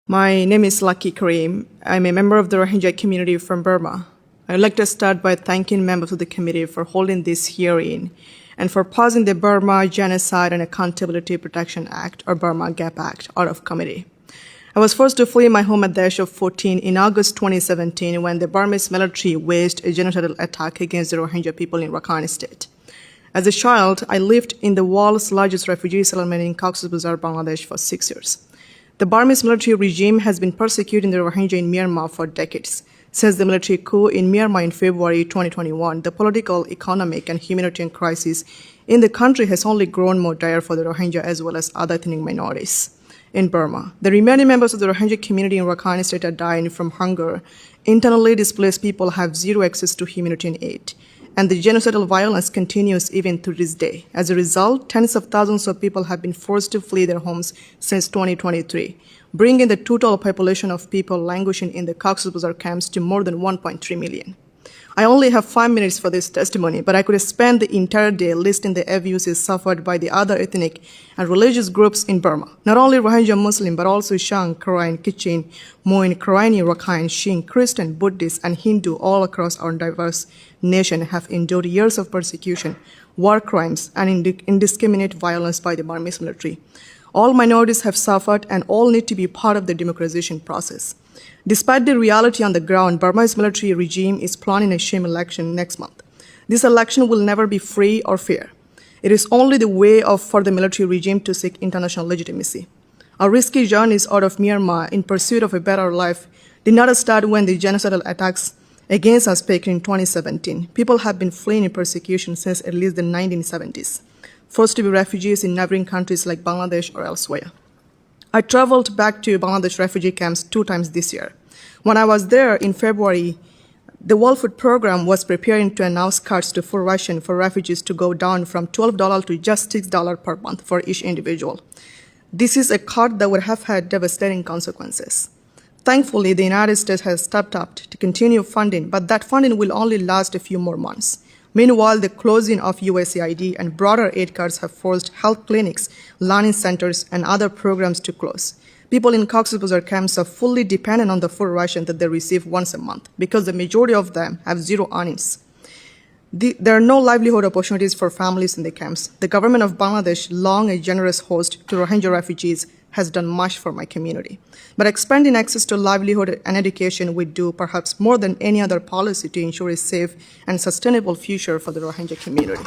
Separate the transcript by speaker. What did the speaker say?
Speaker 1: My name is Lucky Karim. I'm a member of the Rohingya community from Burma. I'd like to start by thanking members of the committee for holding this hearing and for passing the Burma Genocide and Accountability Protection Act, or Burma GAP Act, out of committee. I was forced to flee my home at the age of 14 in August 2017 when the Burmese military waged a genocidal attack against the Rohingya people in Rakhine State. As a child, I lived in the world's largest refugee settlement in Cox's Bazar, Bangladesh for 6 years. The Burmese military regime has been persecuting the Rohingya in Myanmar for decades. Since the military coup in Myanmar in February 2021, the political, economic, and humanitarian crisis in the country has only grown more dire for the Rohingya as well as other ethnic minorities in Burma. The remaining members of the Rohingya community in Rakhine State are dying from hunger. Internally displaced people have zero access to humanitarian aid. And the genocidal violence continues even to this day. As a result, tens of thousands of people have been forced to flee their homes since 2023, bringing the total population of people languishing in the Cox's Bazar camps to more than 1.3 million. I only have 5 minutes for this testimony, but I could spend the entire day listing the abuses suffered by the other ethnic and religious groups in Burma. Not only Rohingya Muslim, but also Shang, Karen, Kachin, Moin, Karenni, Rakhine, Shin, Christian, Buddhist, and Hindu all across our diverse nation have endured years of persecution, war crimes, and indiscriminate violence by the Burmese military. All minorities have suffered and all need to be part of the democratization process. Despite the reality on the ground, Burma's military regime is planning a sham election next month. This election will never be free or fair. It is only the way for the military regime to seek international legitimacy. Our risky journeys out of Myanmar in pursuit of a better life did not start when the genocidal attacks against us began in 2017. People have been fleeing in persecution since at least the 1970s, forced to be refugees in neighboring countries like Bangladesh or elsewhere. I traveled back to Bangladesh refugee camps 2 times this year. When I was there in February, the World Food Program was preparing to announce cuts to food ration for refugees to go down from $12 to just $6 per month for each individual. This is a cut that would have had devastating consequences. Thankfully, the United States has stepped up to continue funding, but that funding will only last a few more months. Meanwhile, the closing of USAID and broader aid cuts have forced health clinics, learning centers, and other programs to close. People in Cox's Bazar camps are fully dependent on the food ration that they receive once a month because the majority of them have zero earnings. There are no livelihood opportunities for families in the camps. The government of Bangladesh, long a generous host to Rohingya refugees, has done much for my community. But expanding access to livelihood and education would do perhaps more than any other policy to ensure a safe and sustainable future for the Rohingya community.